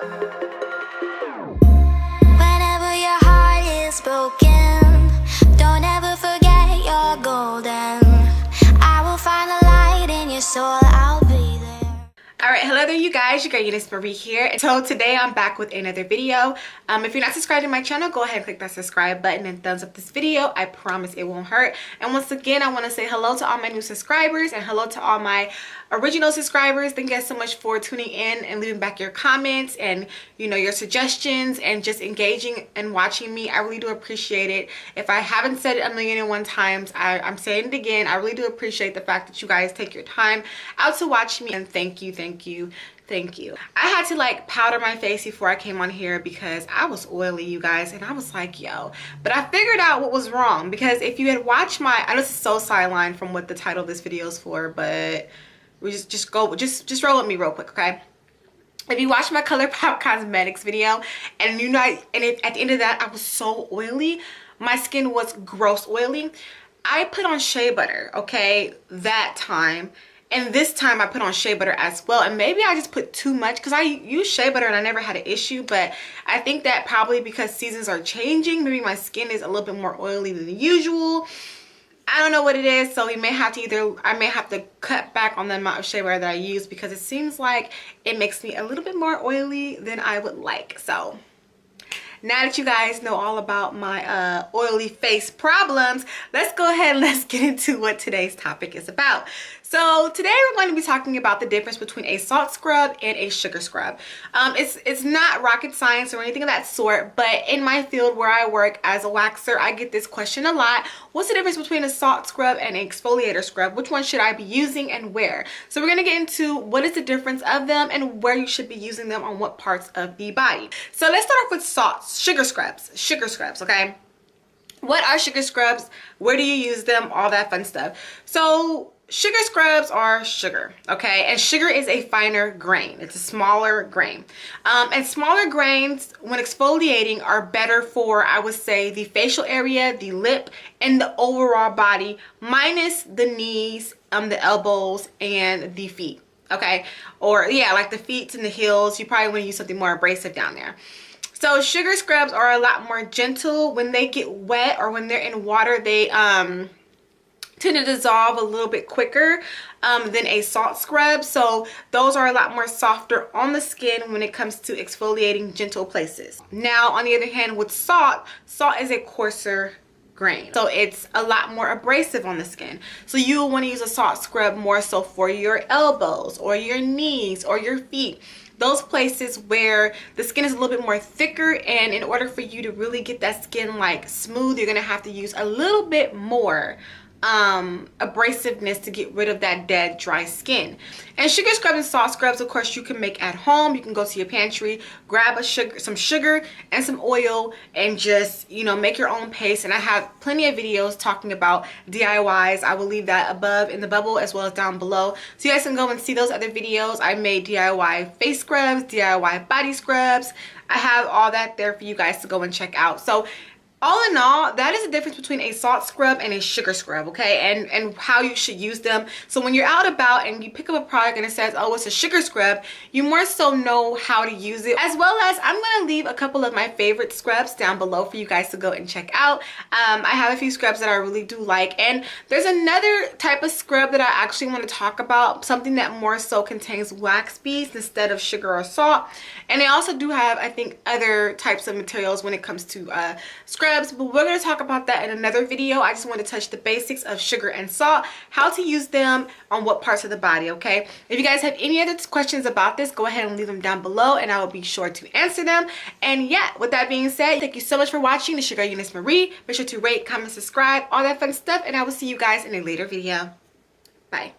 Whenever your heart is broken, don't ever forget you're golden. I will find the light in your soul, I'll be there. Alright, hello there you guys, your girl Euniycemari here. So today I'm back with another video. If you're not subscribed to my channel, go ahead and click that subscribe button and thumbs up this video. I promise it won't hurt. And once again, I want to say hello to all my new subscribers and hello to all my original subscribers. Thank you guys so much for tuning in and leaving back your comments and your suggestions and just engaging and watching me. I really do appreciate it. If I haven't said it a million and one times, I'm saying it again. I really do appreciate the fact that you guys take your time out to watch me, and thank you. I had to like powder my face before I came on here because I was oily, you guys, and I was like, yo. But I figured out what was wrong, because if you had watched my, I know this is so sideline from what the title of this video is for, but we just roll with me real quick, okay? If you watch my ColourPop Cosmetics video, and at the end of that I was so oily, my skin was gross oily, I put on shea butter, okay, that time. And this time I put on shea butter as well, and maybe I just put too much because I use shea butter and I never had an issue. But I think that probably because seasons are changing, maybe my skin is a little bit more oily than usual. I don't know what it is, so we may have to I may have to cut back on the amount of shea butter that I use, because it seems like it makes me a little bit more oily than I would like. So now that you guys know all about my oily face problems, let's go ahead and let's get into what today's topic is about. So today we're going to be talking about the difference between a salt scrub and a sugar scrub. It's not rocket science or anything of that sort, but in my field where I work as a waxer, I get this question a lot. What's the difference between a salt scrub and an exfoliator scrub? Which one should I be using and where? So we're going to get into what is the difference of them and where you should be using them on what parts of the body. So let's start off with sugar scrubs, okay? What are sugar scrubs? Where do you use them? All that fun stuff. So sugar scrubs are sugar, okay? And sugar is a finer grain. It's a smaller grain. And smaller grains, when exfoliating, are better for, I would say, the facial area, the lip, and the overall body, minus the knees, the elbows, and the feet, okay? Or, yeah, like the feet and the heels. You probably want to use something more abrasive down there. So sugar scrubs are a lot more gentle. When they get wet or when they're in water, they tend to dissolve a little bit quicker than a salt scrub. So those are a lot more softer on the skin when it comes to exfoliating gentle places. Now, on the other hand, with salt is a coarser grain, so it's a lot more abrasive on the skin. So you will want to use a salt scrub more so for your elbows or your knees or your feet. Those places where the skin is a little bit more thicker, and in order for you to really get that skin like smooth, you're gonna have to use a little bit more abrasiveness to get rid of that dead dry skin. And sugar scrubs and salt scrubs, of course, you can make at home. You can go to your pantry, grab some sugar and some oil, and just make your own paste. And I have plenty of videos talking about DIYs. I will leave that above in the bubble as well as down below, so you guys can go and see those other videos. I made DIY face scrubs, DIY body scrubs. I have all that there for you guys to go and check out. So all in all, that is the difference between a salt scrub and a sugar scrub, okay? And how you should use them. So when you're out about and you pick up a product and it says, oh, it's a sugar scrub, you more so know how to use it. As well as, I'm going to leave a couple of my favorite scrubs down below for you guys to go and check out. I have a few scrubs that I really do like. And there's another type of scrub that I actually want to talk about, something that more so contains wax beads instead of sugar or salt. And they also do have, I think, other types of materials when it comes to scrubs, but we're going to talk about that in another video. I just want to touch the basics of sugar and salt, how to use them on what parts of the body, okay? If you guys have any other questions about this, go ahead and leave them down below and I will be sure to answer them. And yeah, with that being said, thank you so much for watching. This is your girl Euniycemari. Make sure to rate, comment, subscribe, all that fun stuff, and I will see you guys in a later video. Bye.